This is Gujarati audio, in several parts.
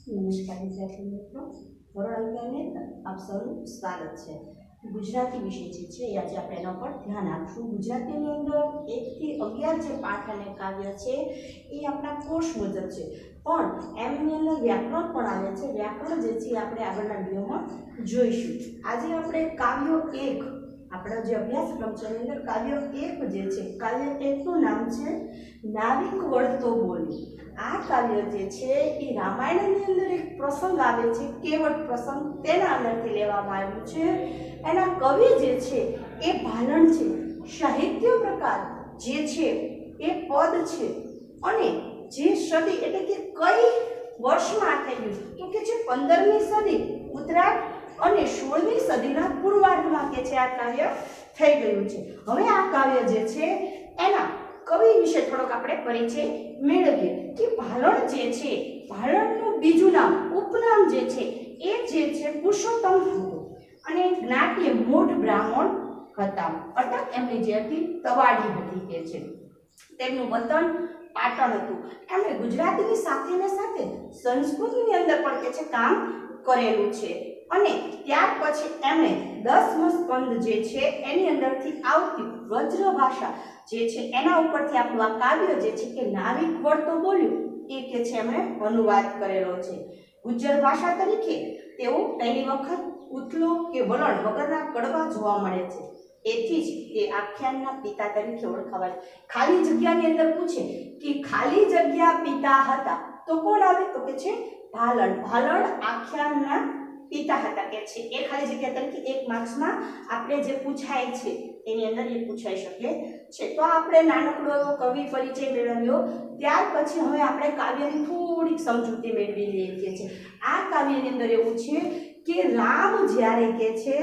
નમસ્કાર વિદ્યાર્થી મિત્રો, ધોરણ 11 ની આપ સૌનું સ્વાગત છે। ગુજરાતી વિષય જે છે એ આજે આપણે એના પર ધ્યાન આપશું। ગુજરાતીની અંદર 1 થી 11 જે પાઠ અને કાવ્ય છે એ આપણા કોર્સ મુજબ છે, પણ એમની અંદર વ્યાકરણ પણ આવે છે। વ્યાકરણ જે છે આપણે આગળના વિડીયોમાં જોઈશું। આજે આપણે કાવ્ય 1 આપણો જે અભ્યાસક્રમ છે એની અંદર કાવ્ય 1 જે છે, કાવ્ય 1 નું નામ છે નાવિક વળતો બોલ્યો। આ કાવ્ય જે છે એ રામાયણની અંદર એક પ્રસંગ આવે છે, કેવટ પ્રસંગ, તેના અંદરથી લેવામાં આવ્યું છે। એના કવિ જે છે એ ભાલણ છે। સાહિત્ય પ્રકાર જે છે એ પદ છે, અને જે સદી એટલે કે કઈ વર્ષમાં થયું તો કે છે 15મી સદી ઉત્તરાયણ અને 16મી સદીના પૂર્વાર્ધમાં કે છે આ કાવ્ય થઈ ગયું છે। હવે આ કાવ્ય જે છે એના કવિ વિશે થોડોક આપણે પરિચય મેળવીએ કે ભાલણ જે છે, ભાલણનું બીજું નામ ઉપનામ જે છે એ જે છે પુરુષોત્તમ હતું, અને જ્ઞાતિએ મોઢ બ્રાહ્મણ હતા, અટક એમની જે હતી તવાડી હતી કે છે। તેમનું વતન પાટણ હતું। એમણે ગુજરાતીની સાથે સંસ્કૃતની અંદર પણ કે છે કામ કરેલું છે, અને ત્યાર પછી એમણે 10મો સ્કંદ જે છે એની અંદરથી આવતી વજ્ર ભાષા જે છે એના ઉપરથી આપણું આ કાવ્ય જે છે કે નાવિક વળતો બોલ્યો એ કે છે એમણે અનુવાદ કરેલો છે। ગુજ્જર ભાષા તરીકે તેઓ પહેલી વખત ઉથલો કે વલણ વગરના કડવા જોવા મળે છે, એથી જ તે આખ્યાનના પિતા તરીકે ઓળખાવાય। ખાલી જગ્યાની અંદર પૂછે કે ખાલી જગ્યા પિતા હતા તો કોણ આવે તો કે છે ભાલણ। ભાલણ આખ્યાનના પિતા હતા કે છે। એ ખાલી જગ્યા તરીકે 1 માર્ક્સમાં આપણે જે પૂછાય છે એની અંદર એ પૂછાઈ શકે છે। તો આપણે નાનકડો એવો કવિ પરિચય મેળવ્યો। ત્યાર પછી હવે આપણે કાવ્યની થોડીક સમજૂતી મેળવી લઈએ છે। આ કાવ્યની અંદર એવું છે કે રામ જ્યારે કે છે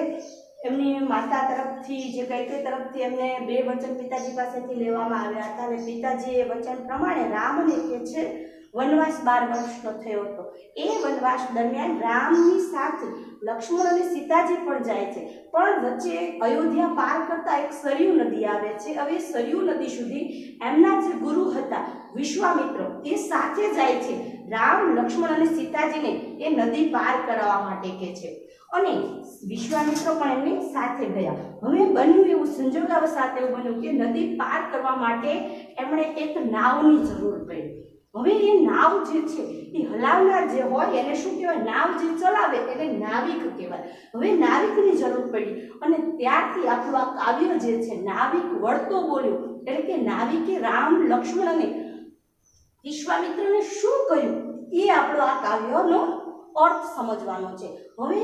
એમની માતા તરફથી જે કૈકેયી તરફથી એમને 2 વચન પિતાજી પાસેથી લેવામાં આવ્યા હતા, અને પિતાજીએ વચન પ્રમાણે રામને કે છે વનવાસ 12 વર્ષનો થયો હતો। એ વનવાસ દરમિયાન રામની સાથે લક્ષ્મણ અને સીતાજી પણ જાય છે, પણ વચ્ચે અયોધ્યા પાર કરતા એક સરયુ નદી આવે છે। હવે સરયુ નદી સુધી એમના જે ગુરુ હતા વિશ્વામિત્ર એ સાથે જાય છે રામ, લક્ષ્મણ અને સીતાજીને એ નદી પાર કરાવવા માટે કે છે, અને વિશ્વામિત્ર પણ એમની સાથે ગયા। હવે બન્યું એવું સંજોગાવસાત એવું બન્યું કે નદી પાર કરવા માટે એમણે એક નાવની જરૂર પડી। હવે એ નાવ જે છે એ હલાવનાર જે હોય એને શું કહેવાય, નાવ જે ચલાવે એને નાવિક કહેવાય। હવે નાવિકની જરૂર પડી, અને ત્યારથી આપણું આ કાવ્ય જે છે નાવિક વળતો બોલ્યો, એટલે કે નાવિકે રામ, લક્ષ્મણ અને વિશ્વામિત્રને શું કહ્યું એ આપણો આ કાવ્યનો અર્થ સમજવાનો છે। હવે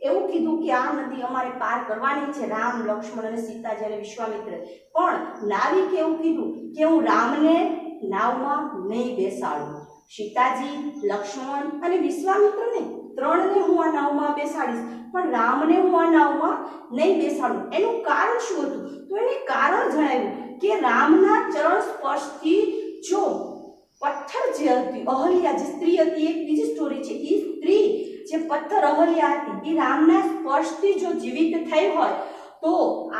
એવું કીધું કે આ નદી અમારે પાર કરવાની છે, રામ, લક્ષ્મણ અને સીતાજી અને વિશ્વામિત્ર, પણ નાવિકે એવું કીધું કે હું રામને નાવમાં નહીં બેસાડું, સીતાજી, લક્ષ્મણ અને વિશ્વામિત્રને ત્રણને હું આ નાવમાં બેસાડીશ, પણ રામને હું આ નાવમાં નહીં બેસાડું। એનું કારણ શું હતું તો એને કારણ જણાવ્યું કે રામના ચરણ સ્પર્શથી જો પથ્થર જે હતી, અહલ્યા જે સ્ત્રી હતી, એક બીજી સ્ટોરી છે, એ સ્ત્રી જે પથ્થર અહલ્યા હતી એ રામના સ્પર્શથી જો જીવિત થઈ હોય તો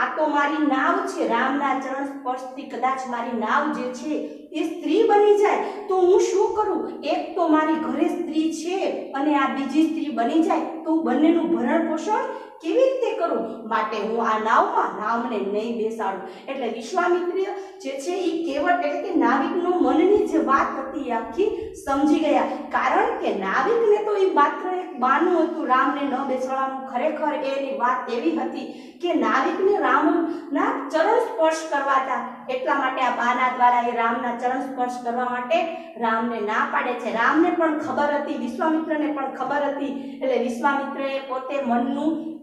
આ તો મારી નાવ છે, રામના ચરણ સ્પર્શથી કદાચ મારી નાવ જે છે એ સ્ત્રી બની જાય તો હું શું કરું, એક તો મારી ઘરે સ્ત્રી છે અને આ બીજી સ્ત્રી બની જાય તો બંનેનું ભરણ પોષણ કેવી રીતે કરું, માટે હું આ નાવમાં રામને નહીં બેસાડું। એટલે વિશ્વામિત્ર જે છે એ કેવટ એટલે કે નાવિકનો મનની જે વાત હતી એ આખી સમજી ગયા, કારણ કે નાવિકને તો એ માત્ર એક બાનું હતું રામને ન બેસાડવાનું, ખરેખર એની વાત એવી હતી કે નાવિકને રામના ચરણ સ્પર્શ કરવા હતા, એટલા માટે આ બાના દ્વારા એ રામના ચરણ સ્પર્શ કરવા માટે રામને ના પાડે છે। રામને પણ ખબર હતી, વિશ્વામિત્રને પણ ખબર હતી, એટલે વિશ્વામિત્રએ પોતે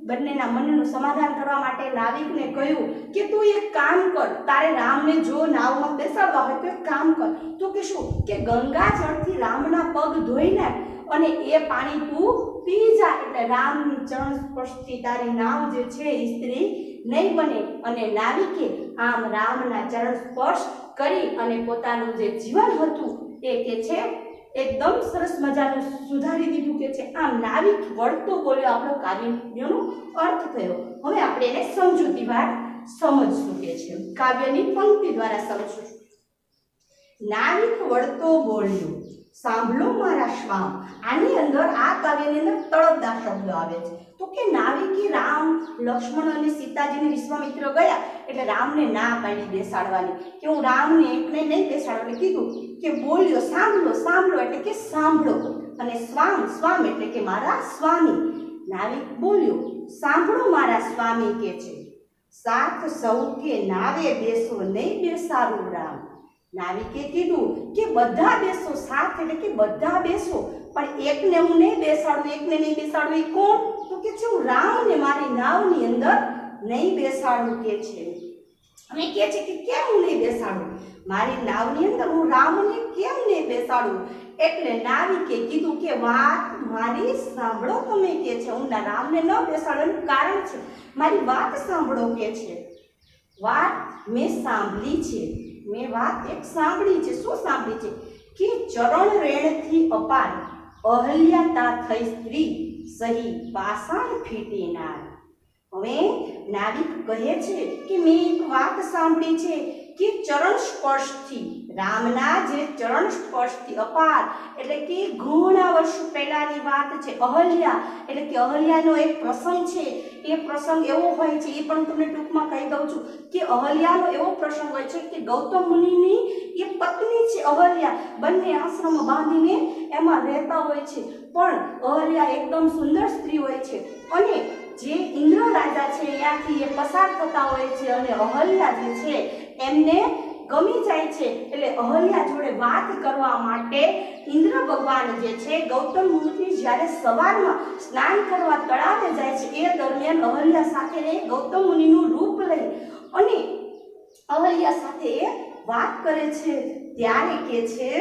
બંનેના મનનું સમાધાન કરવા માટે નાવિકને કહ્યું કે તું એક કામ કર, તારે રામને જો નાવમાં બેસાડવા હોય તો એક કામ કર, તો કે શું કે ગંગા જળથી રામના પગ ધોઈ નાખ અને એ પાણી તું પી જા, એટલે રામની ચરણ સ્પર્શથી તારી નાવ જે છે એ સ્ત્રી નહીં બને। અને નાવિકે આમ રામના ચરણ સ્પર્શ કરી અને પોતાનું જે જીવન હતું એ કે છે એકદમ સરસ મજાનું સુધારી દીધું કે છે। આમ નાવિક વળતો બોલ્યો આપણો કાવ્યનો અર્થ થયો। હવે આપણે એને સમજૂતીવાર સમજશું કે છે, કાવ્યની પંક્તિ દ્વારા સમજશું। નાવિક વળતો બોલ્યો, સાંભળો મારા શ્વામ. આની અંદર આ કાવ્યની અંદર તળપદા શબ્દ આવે છે. તો કે નાવિકી રામ, લક્ષ્મણ અને સીતાજીને વિશ્વામિત્ર ગયા એટલે રામને ના પાડી બેસાડવાની કે હું રામને એટલે નહીં બેસાડું. એટલે કીધું કે બોલ્યો સાંભળો, સાંભળો એટલે કે સાંભળો, અને સ્વામ, સ્વામ એટલે કે મારા સ્વામી. નાવિક બોલ્યો સાંભળો મારા સ્વામી કે છે, સાથ સૌ કે નાવે બેસો, નહીં બેસાડું રામ. નાવિકે કીધું કે બધા બેસો, સાથ એટલે કે બધા બેસો, પણ એકને હું નહીં બેસાડું. એકને નહીં બેસાડું એ કોણ? તો કે છે હું રામને મારી નાવની અંદર નહીં બેસાડું કે છે. અને કે છે કે કેમ હું નહીં બેસાડું? મારી નાવની અંદર હું રામને કેમ નહીં બેસાડું? એટલે નાવિકે કીધું કે વાત મારી સાંભળો તમે કે છે, હું રામને ન બેસાડવાનું કારણ છે, મારી વાત સાંભળો કે છે. વાત મેં સાંભળી છે, મેં વાત એક સાંભળી છે. શું સાંભળી છે? કે ચરણ રેણથી અપાર અહલ્યા તા થઈ સ્ત્રી, સહી પાષાણ ફીટીનાર. હવે નાવિક કહે છે કે મેં એક વાત સાંભળી છે કે ચરણ સ્પર્શથી, રામના જે ચરણ સ્પર્શથી, અપાર એટલે કે ઘણા વર્ષો પહેલાની વાત છે. અહલ્યા એટલે કે અહલ્યાનો એક પ્રસંગ છે. એ પ્રસંગ એવો હોય છે, એ પણ તમને ટૂંકમાં કહી દઉં છું કે અહલ્યાનો એવો પ્રસંગ હોય છે કે ગૌતમ મુનિની એ પત્ની છે અહલ્યા, બંને આશ્રમ બાંધીને એમાં રહેતા હોય છે. પણ અહલ્યા એકદમ સુંદર સ્ત્રી હોય છે અને જે ઇન્દ્ર રાજા છે ત્યાંથી એ પસાર થતા હોય છે અને અહલ્યા જે છે એમને ગમી જાય છે. એટલે અહલ્યા જોડે વાત કરવા માટે ઇન્દ્ર ભગવાન જે છે ગૌતમ મુનિ જ્યારે સવારમાં સ્નાન કરવા તળાવે જાય છે એ દરમિયાન અહલ્યા સાથે ગૌતમ મુનિનું રૂપ લઈ અને અહલ્યા સાથે એ વાત કરે છે. ત્યારે કે છે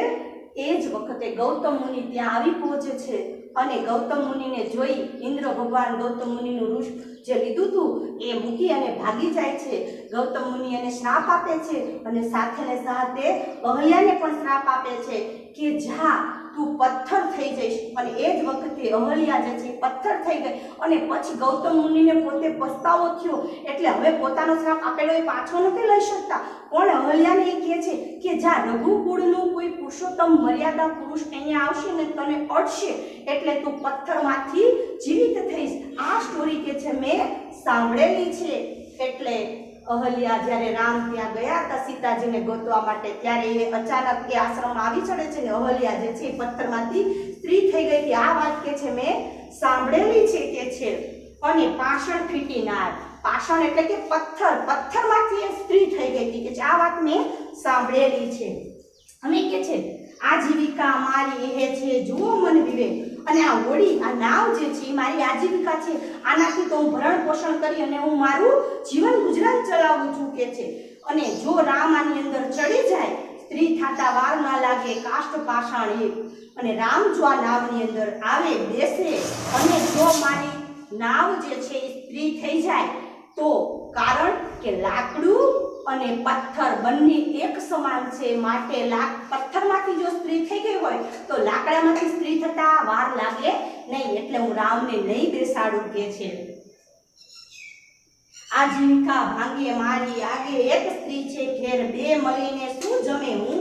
એ જ વખતે ગૌતમ મુનિ ત્યાં આવી પહોંચે છે અને ગૌતમ મુનિને જોઈ ઇન્દ્ર ભગવાન ગૌતમ મુનિનું રૂપ જે લીધું હતું એ મૂકી અને ભાગી જાય છે. ગૌતમ મુનિ એને શ્રાપ આપે છે અને સાથે ને સાથે અહલ્યાને પણ શ્રાપ આપે છે કે જા તું પથ્થર થઈ જઈશ. અને એ જ વખતે અહલ્યા જે છે પથ્થર થઈ ગઈ અને પછી ગૌતમ મુનિને પોતે પસ્તાવો થયો એટલે હવે પોતાનો શ્રાપ આપેલો એ પાછો નથી લઈ શકતા. પણ અહલ્યાને એ કહે છે કે જા રઘુકુળનું કોઈ પુરુષોત્તમ મર્યાદા પુરુષ અહીંયા આવશે ને તને અડશે એટલે તું પથ્થરમાંથી જીવિત થઈશ. આ સ્ટોરી કે છે મેં સાંભળેલી છે. એટલે અહલ્યા જ્યારે રામ ત્યાં ગયા હતા સીતાજીને ગોતવા માટે ત્યારે એ અચાનક એ આશ્રમમાં આવી ચડે છે ને અહલ્યા જે છે પથ્થરમાંથી સ્ત્રી થઈ ગઈ હતી. આ વાત કે છે મેં સાંભળેલી છે કે છે. અને પાષાણ ફીટીનાર, પાષાણ એટલે કે પથ્થર, પથ્થરમાંથી એ સ્ત્રી થઈ ગઈ હતી કે આ વાત મેં સાંભળેલી છે. અને કે છે આજીવિકા મારી એ છે જુઓ મન વિવેક. અને આ હોડી, આ નાવ જે છે એ મારી આજીવિકા છે. આનાથી તો હું ભરણ પોષણ કરી અને હું મારું જીવન ગુજરાન ચલાવું છું કે છે. અને જો રામ આની અંદર ચડી જાય, સ્ત્રી થાતા વાર ના લાગે, કાષ્ઠ પાષાણ એક. અને રામ જો આ નાવની અંદર આવે બેસે અને જો મારી નાવ જે છે એ સ્ત્રી થઈ જાય તો કારણ કે લાકડું અને પથ્થર બંને એક સમાન છે, માટે પથ્થરમાંથી જો સ્ત્રી થઈ ગઈ હોય તો લાકડામાંથી સ્ત્રી થતા વાર લાગે નહીં. એટલે હું રામને નહીં બેસાડું કે છે. આજીવિકા ભાંગે મારી આગે એક સ્ત્રી છે ઘેર, બે મળીને શું જમે હું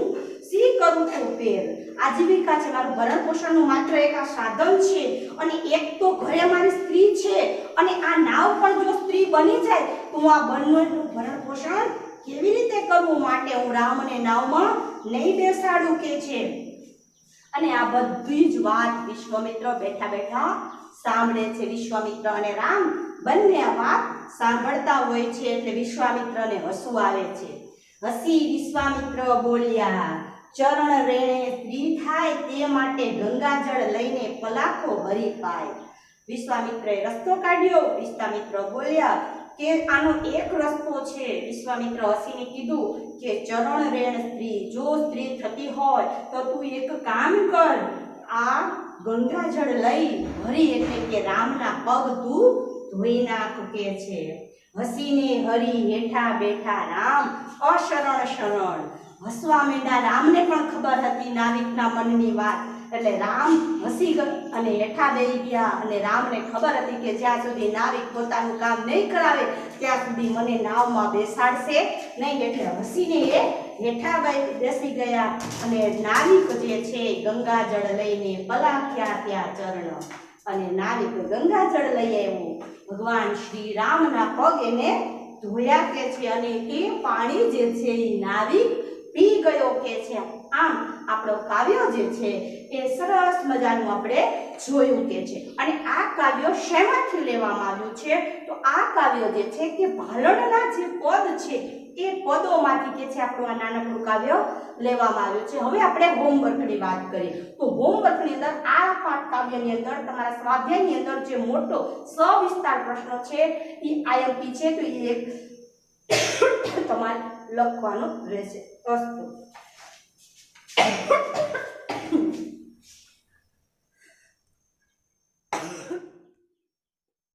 સી કરું છું પેર. આજીવિકા છે મારું ભરણ પોષણનું માત્ર એક આ સાધન છે અને એક તો ઘરે મારી સ્ત્રી છે અને આ નાવ પણ જો સ્ત્રી બની જાય તો હું આ બંનેનું ભરણ પોષણ કેવી રીતે કરવું? માટે હું રામને નાવમાં નહીં બેસાડું કે છે. અને આ બધી જ વાત વિશ્વામિત્ર બેઠા બેઠા સાંભળે છે. વિશ્વામિત્ર અને રામ બંને આ વાત સાંભળતા હોય છે એટલે વિશ્વામિત્રને હસવું આવે છે. હસી વિશ્વામિત્ર બોલ્યા ચરણ રેણે સ્ત્રી થાય તે માટે ગંગાજળ લઈને પલાખો ભરી પાય. વિશ્વામિત્રએ રસ્તો કાઢ્યો. વિશ્વામિત્ર બોલ્યા કે આનો એક રસ્તો છે. વિશ્વામિત્ર હસીને કીધું કે ચરણ રેણ સ્ત્રી, જો સ્ત્રી થતી હોય તો તું એક કામ કર, આ ગંગાજળ લઈ ભરી એટલે કે રામના પગ તું ધોઈ નાખ કે છે. હસીને હરી હેઠા બેઠા રામ અશરણ શરણ. હસવા માંડ્યા. રામને પણ ખબર હતી નાવિકના મનની વાત એટલે રામ હસી અને હેઠા બેસી ગયા. અને રામને ખબર હતી કે જ્યાં સુધી નાવિક પોતાનું કામ નહીં કરાવે ત્યાં સુધી મને નાવમાં બેસાડશે નહીં. એટલે હસીને એ હેઠા બેસી ગયા અને નાવિક જે છે ગંગાજળ લઈને પલાખ્યા ત્યાં ચરણ અને નાવિક ગંગાજળ લઈ આવ્યો ભગવાન શ્રી રામના પગ એને ધોયા કે છે અને એ પાણી જે છે એ નાવિક પી ગયો કે છે આમ આપણો કાવ્ય જે છે એ સરસ મજાનું આપણે જોયું કે છે અને આ કાવ્ય શેમાંથી લેવામાં આવ્યું છે તો આ કાવ્ય જે છે કે ભાલણના જે પદ છે એ પદોમાંથી કે છે આપણું આ નાનકડું કાવ્ય લેવામાં આવ્યું છે હવે આપણે હોમવર્કની વાત કરીએ તો હોમવર્કની અંદર આ પાઠ કાવ્યની અંદર તમારા સ્વાધ્યાયની અંદર જે મોટો સવિસ્તાર પ્રશ્ન છે એ આઈએમપી છે તો એ એક તમારે લખવાનું રહેશે અસ્તુ